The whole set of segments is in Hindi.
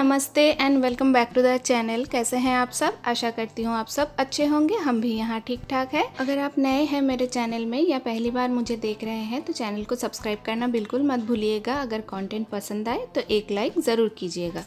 नमस्ते and welcome back to the channel. कैसे हैं आप सब? आशा करती हूँ आप सब अच्छे होंगे। हम भी यहाँ ठीक ठाक है। अगर आप नए हैं मेरे चैनल में या पहली बार मुझे देख रहे हैं तो चैनल को सब्सक्राइब करना बिल्कुल मत भूलिएगा। अगर कंटेंट पसंद आए तो एक लाइक ज़रूर कीजिएगा।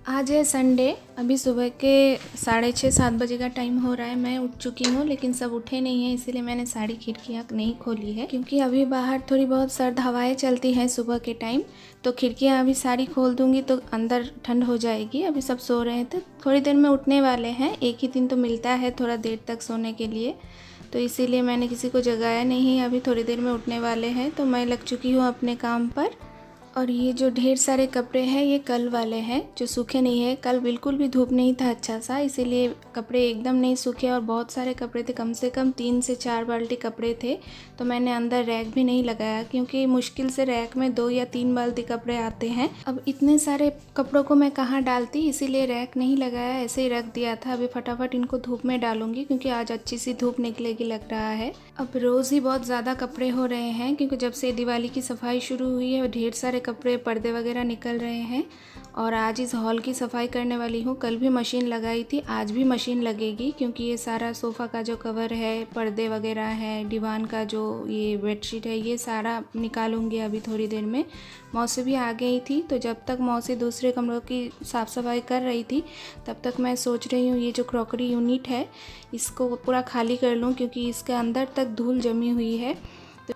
आज है संडे। अभी सुबह के 6:30-7 बजे का टाइम हो रहा है। मैं उठ चुकी हूँ लेकिन सब उठे नहीं हैं, इसीलिए मैंने सारी खिड़कियाँ नहीं खोली है क्योंकि अभी बाहर थोड़ी बहुत सर्द हवाएं चलती हैं सुबह के टाइम। तो खिड़कियाँ अभी सारी खोल दूँगी तो अंदर ठंड हो जाएगी। अभी सब सो रहे हैं तो थोड़ी देर में उठने वाले हैं। एक ही दिन तो मिलता है थोड़ा देर तक सोने के लिए, तो इसीलिए मैंने किसी को जगाया नहीं। अभी थोड़ी देर में उठने वाले हैं तो मैं लग चुकी हूँ अपने काम पर। और ये जो ढेर सारे कपड़े हैं ये कल वाले हैं जो सूखे नहीं है। कल बिल्कुल भी धूप नहीं था अच्छा सा, इसीलिए कपड़े एकदम नहीं सूखे और बहुत सारे कपड़े थे। कम से कम 3 से 4 बाल्टी कपड़े थे। तो मैंने अंदर रैक भी नहीं लगाया क्योंकि मुश्किल से रैक में 2 या 3 बाल्टी कपड़े आते हैं। अब इतने सारे कपड़ों को मैं कहाँ डालती, इसीलिए रैक नहीं लगाया, ऐसे ही रख दिया था। अभी फटाफट इनको धूप में डालूंगी क्योंकि आज अच्छी सी धूप निकलेगी लग रहा है। अब रोज़ ही बहुत ज़्यादा कपड़े हो रहे हैं क्योंकि जब से दिवाली की सफाई शुरू हुई है ढेर सारे कपड़े पर्दे वगैरह निकल रहे हैं। और आज इस हॉल की सफाई करने वाली हूँ। कल भी मशीन लगाई थी, आज भी मशीन लगेगी क्योंकि ये सारा सोफ़ा का जो कवर है, पर्दे वगैरह है, दीवान का जो ये बेडशीट है, ये सारा निकालूंगी अभी थोड़ी देर में। मौसी भी आ गई थी तो जब तक मौसी दूसरे कमरों की साफ़ सफाई कर रही थी तब तक मैं सोच रही हूँ ये जो क्रॉकरी यूनिट है इसको पूरा खाली कर लूँ क्योंकि इसके अंदर तक धूल जमी हुई है।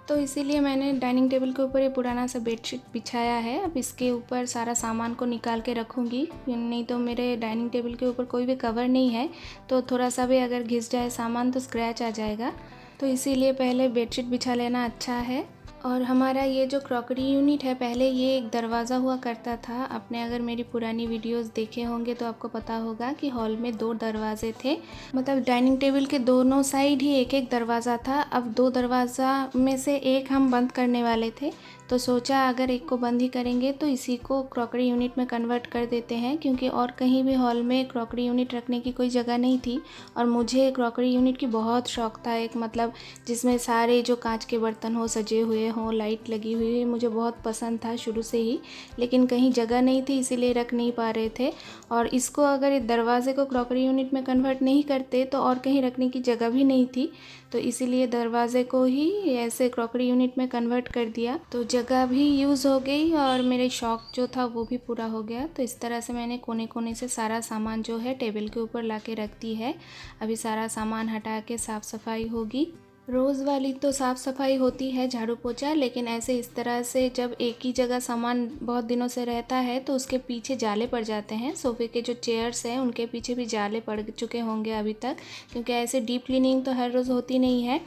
तो इसीलिए मैंने डाइनिंग टेबल के ऊपर ये पुराना सा बेडशीट बिछाया है। अब इसके ऊपर सारा सामान को निकाल के रखूँगी, नहीं तो मेरे डाइनिंग टेबल के ऊपर कोई भी कवर नहीं है तो थोड़ा सा भी अगर घिस जाए सामान तो स्क्रैच आ जाएगा। तो इसीलिए पहले बेडशीट बिछा लेना अच्छा है। और हमारा ये जो क्रॉकरी यूनिट है पहले ये एक दरवाज़ा हुआ करता था। आपने अगर मेरी पुरानी वीडियोस देखे होंगे तो आपको पता होगा कि हॉल में 2 दरवाजे थे, मतलब डाइनिंग टेबल के दोनों साइड ही एक एक दरवाज़ा था। अब 2 दरवाज़ा में से एक हम बंद करने वाले थे तो सोचा अगर एक को बंद ही करेंगे तो इसी को क्रॉकरी यूनिट में कन्वर्ट कर देते हैं क्योंकि और कहीं भी हॉल में क्रॉकरी यूनिट रखने की कोई जगह नहीं थी। और मुझे क्रॉकरी यूनिट की बहुत शौक़ था, एक मतलब जिसमें सारे जो कांच के बर्तन हो सजे हुए हों, लाइट लगी हुई है, मुझे बहुत पसंद था शुरू से ही। लेकिन कहीं जगह नहीं थी इसीलिए रख नहीं पा रहे थे। और इसको अगर इस दरवाजे को क्रॉकरी यूनिट में कन्वर्ट नहीं करते तो और कहीं रखने की जगह भी नहीं थी, तो इसीलिए दरवाजे को ही ऐसे क्रॉकरी यूनिट में कन्वर्ट कर दिया तो जगह भी यूज़ हो गई और मेरे शौक़ जो था वो भी पूरा हो गया। तो इस तरह से मैंने कोने कोने से सारा सामान जो है टेबल के ऊपर ला के रख दी है। अभी सारा सामान हटा के साफ़ सफाई होगी। रोज़ वाली तो साफ़ सफाई होती है झाड़ू पोछा, लेकिन ऐसे इस तरह से जब एक ही जगह सामान बहुत दिनों से रहता है तो उसके पीछे जाले पड़ जाते हैं। सोफ़े के जो चेयर्स हैं उनके पीछे भी जाले पड़ चुके होंगे अभी तक, क्योंकि ऐसे डीप क्लीनिंग तो हर रोज़ होती नहीं है।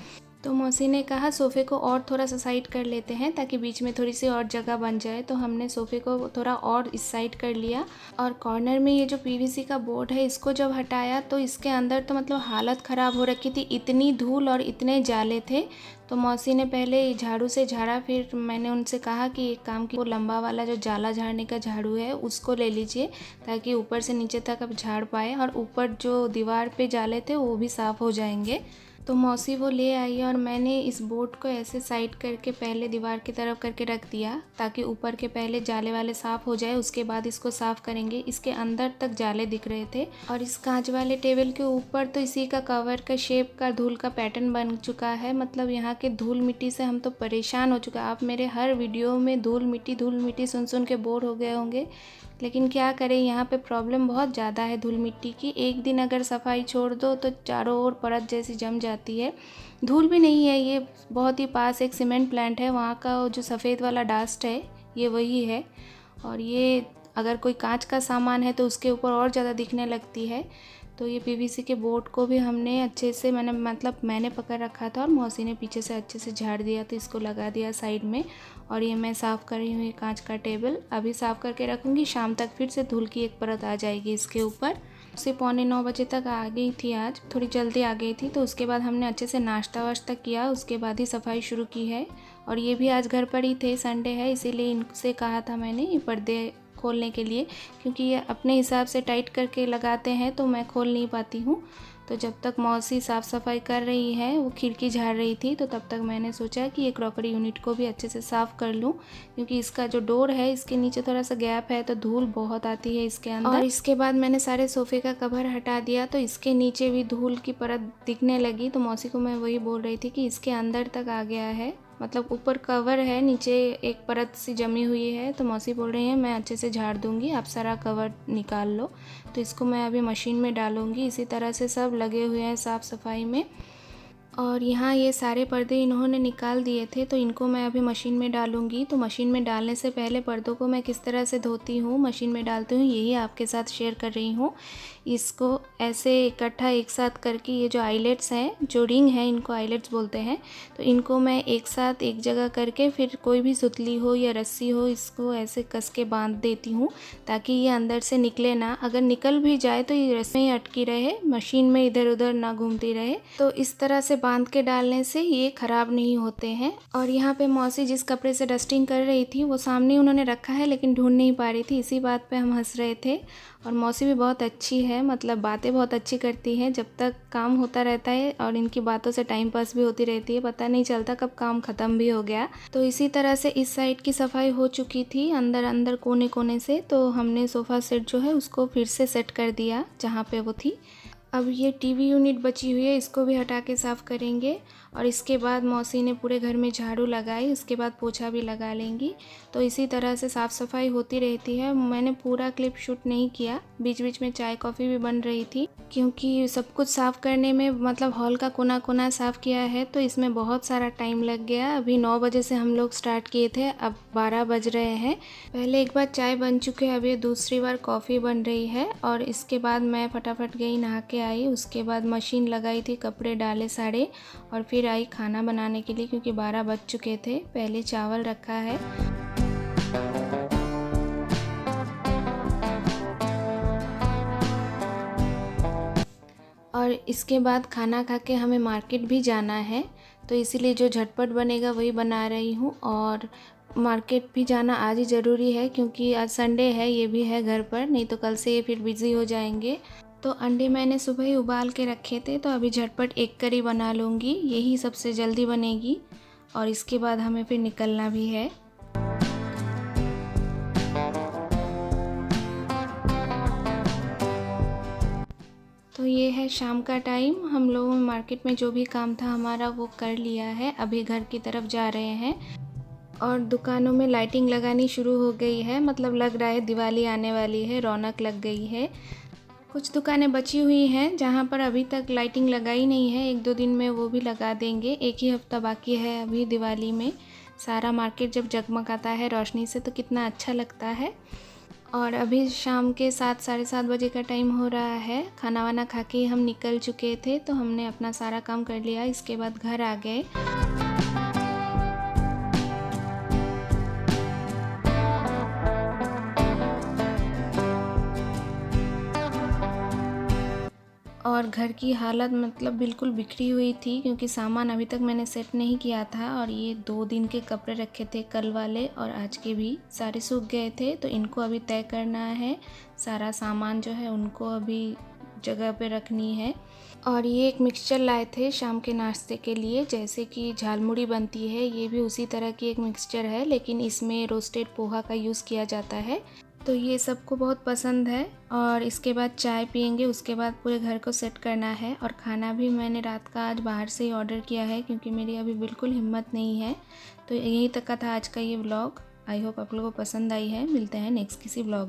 तो मौसी ने कहा सोफ़े को और थोड़ा सा साइड कर लेते हैं ताकि बीच में थोड़ी सी और जगह बन जाए, तो हमने सोफ़े को थोड़ा और इस साइड कर लिया। और कॉर्नर में ये जो पीवीसी का बोर्ड है इसको जब हटाया तो इसके अंदर तो मतलब हालत ख़राब हो रखी थी, इतनी धूल और इतने जाले थे। तो मौसी ने पहले झाड़ू से झाड़ा, फिर मैंने उनसे कहा कि एक काम की वो लंबा वाला जो जाला झाड़ने का झाड़ू है उसको ले लीजिए ताकि ऊपर से नीचे तक अब झाड़ पाए और ऊपर जो दीवार पे जाले थे वो भी साफ़ हो जाएंगे। तो मौसी वो ले आई और मैंने इस बोर्ड को ऐसे साइड करके पहले दीवार की तरफ करके रख दिया ताकि ऊपर के पहले जाले वाले साफ़ हो जाए, उसके बाद इसको साफ़ करेंगे। इसके अंदर तक जाले दिख रहे थे और इस कांच वाले टेबल के ऊपर तो इसी का कवर का शेप का धूल का पैटर्न बन चुका है। मतलब यहाँ के धूल मिट्टी से हम तो परेशान हो चुका। आप मेरे हर वीडियो में धूल मिट्टी सुन सुन के बोर हो गए होंगे, लेकिन क्या करें यहाँ पे प्रॉब्लम बहुत ज़्यादा है धूल मिट्टी की। एक दिन अगर सफाई छोड़ दो तो चारों ओर परत जैसी जम जाती है। धूल भी नहीं है, ये बहुत ही पास एक सीमेंट प्लांट है, वहाँ का जो सफ़ेद वाला डस्ट है ये वही है। और ये अगर कोई कांच का सामान है तो उसके ऊपर और ज़्यादा दिखने लगती है। तो ये पीवीसी के बोर्ड को भी हमने अच्छे से मैंने पकड़ रखा था और मौसी ने पीछे से अच्छे से झाड़ दिया तो इसको लगा दिया साइड में। और ये मैं साफ़ कर रही हूँ ये कांच का टेबल, अभी साफ़ करके रखूँगी, शाम तक फिर से धूल की एक परत आ जाएगी इसके ऊपर। उसे 8:45 बजे तक आ गई थी, आज थोड़ी जल्दी आ गई थी। तो उसके बाद हमने अच्छे से नाश्ता वाश्ता किया, उसके बाद ही सफाई शुरू की है। और ये भी आज घर पर ही थे, संडे है इसीलिए इनसे कहा था मैंने ये पर्दे खोलने के लिए, क्योंकि ये अपने हिसाब से टाइट करके लगाते हैं तो मैं खोल नहीं पाती हूँ। तो जब तक मौसी साफ़ सफाई कर रही है, वो खिड़की झाड़ रही थी, तो तब तक मैंने सोचा कि ये क्रॉकरी यूनिट को भी अच्छे से साफ़ कर लूँ, क्योंकि इसका जो डोर है इसके नीचे थोड़ा सा गैप है तो धूल बहुत आती है इसके अंदर। और इसके बाद मैंने सारे सोफ़े का कवर हटा दिया, तो इसके नीचे भी धूल की परत दिखने लगी। तो मौसी को मैं वही बोल रही थी कि इसके अंदर तक आ गया है, मतलब ऊपर कवर है, नीचे एक परत सी जमी हुई है। तो मौसी बोल रही हैं मैं अच्छे से झाड़ दूंगी, आप सारा कवर निकाल लो। तो इसको मैं अभी मशीन में डालूंगी। इसी तरह से सब लगे हुए हैं साफ़ सफाई में। और यहाँ ये सारे पर्दे इन्होंने निकाल दिए थे, तो इनको मैं अभी मशीन में डालूंगी। तो मशीन में डालने से पहले पर्दों को मैं किस तरह से धोती हूँ, मशीन में डालती हूँ, यही आपके साथ शेयर कर रही हूँ। इसको ऐसे इकट्ठा एक साथ करके, ये जो आइलेट्स हैं, जो रिंग है, इनको आइलेट्स बोलते हैं, तो इनको मैं एक साथ एक जगह करके फिर कोई भी सुतली हो या रस्सी हो, इसको ऐसे कस के बांध देती हूँ ताकि ये अंदर से निकले ना। अगर निकल भी जाए तो ये रस्सी में अटकी रहे, मशीन में इधर उधर ना घूमती रहे। तो इस तरह से बांध के डालने से ये ख़राब नहीं होते हैं। और यहाँ पे मौसी जिस कपड़े से डस्टिंग कर रही थी वो सामने उन्होंने रखा है, लेकिन ढूंढ नहीं पा रही थी। इसी बात पे हम हंस रहे थे। और मौसी भी बहुत अच्छी है, मतलब बातें बहुत अच्छी करती है। जब तक काम होता रहता है और इनकी बातों से टाइम पास भी होती रहती है, पता नहीं चलता कब काम ख़त्म भी हो गया। तो इसी तरह से इस साइड की सफाई हो चुकी थी, अंदर अंदर कोने कोने से। तो हमने सोफ़ा सेट जो है उसको फिर से सेट कर दिया जहाँ पे वो थी। अब ये टीवी यूनिट बची हुई है, इसको भी हटा के साफ़ करेंगे। और इसके बाद मौसी ने पूरे घर में झाड़ू लगाई, उसके बाद पोछा भी लगा लेंगी। तो इसी तरह से साफ़ सफाई होती रहती है। मैंने पूरा क्लिप शूट नहीं किया, बीच बीच में चाय कॉफ़ी भी बन रही थी, क्योंकि सब कुछ साफ़ करने में, मतलब हॉल का कोना कोना साफ़ किया है तो इसमें बहुत सारा टाइम लग गया। अभी 9 बजे से हम लोग स्टार्ट किए थे, अब 12 बज रहे हैं। पहले एक बार चाय बन चुके हैं, अब ये दूसरी बार कॉफ़ी बन रही है। और इसके बाद मैं फटाफट गई, नहा के आई। उसके बाद मशीन लगाई थी, कपड़े डाले सारे, और फिर आई खाना बनाने के लिए, क्योंकि 12 बज चुके थे। पहले चावल रखा है। और इसके बाद खाना खा के हमें मार्केट भी जाना है, तो इसीलिए जो झटपट बनेगा वही बना रही हूँ। और मार्केट भी जाना आज ही ज़रूरी है, क्योंकि आज संडे है, ये भी है घर पर, नहीं तो कल से ये फिर बिज़ी हो जाएंगे। तो अंडे मैंने सुबह ही उबाल के रखे थे, तो अभी झटपट एक करी बना लूँगी, यही सबसे जल्दी बनेगी। और इसके बाद हमें फिर निकलना भी है। तो ये है शाम का टाइम, हम लोगों ने मार्केट में जो भी काम था हमारा वो कर लिया है। अभी घर की तरफ जा रहे हैं। और दुकानों में लाइटिंग लगानी शुरू हो गई है, मतलब लग रहा है दिवाली आने वाली है, रौनक लग गई है। कुछ दुकानें बची हुई हैं जहाँ पर अभी तक लाइटिंग लगाई नहीं है, 1-2 दिन में वो भी लगा देंगे। एक ही हफ्ता बाकी है अभी दिवाली में। सारा मार्केट जब जगमगाता है रोशनी से तो कितना अच्छा लगता है। और अभी शाम के 7 साढ़े 7 बजे का टाइम हो रहा है। खाना वाना खा के हम निकल चुके थे, तो हमने अपना सारा काम कर लिया। इसके बाद घर आ गए। और घर की हालत मतलब बिल्कुल बिखरी हुई थी, क्योंकि सामान अभी तक मैंने सेट नहीं किया था। और ये 2 दिन के कपड़े रखे थे, कल वाले और आज के भी, सारे सूख गए थे, तो इनको अभी तय करना है। सारा सामान जो है उनको अभी जगह पे रखनी है। और ये एक मिक्सचर लाए थे शाम के नाश्ते के लिए, जैसे कि झालमुड़ी बनती है, ये भी उसी तरह की एक मिक्सचर है, लेकिन इसमें रोस्टेड पोहा का यूज़ किया जाता है। तो ये सबको बहुत पसंद है। और इसके बाद चाय पियेंगे, उसके बाद पूरे घर को सेट करना है। और खाना भी मैंने रात का आज बाहर से ही ऑर्डर किया है, क्योंकि मेरी अभी बिल्कुल हिम्मत नहीं है। तो यहीं तक का था आज का ये व्लॉग। आई होप आप लोगों को पसंद आई है। मिलते हैं नेक्स्ट किसी व्लॉग में।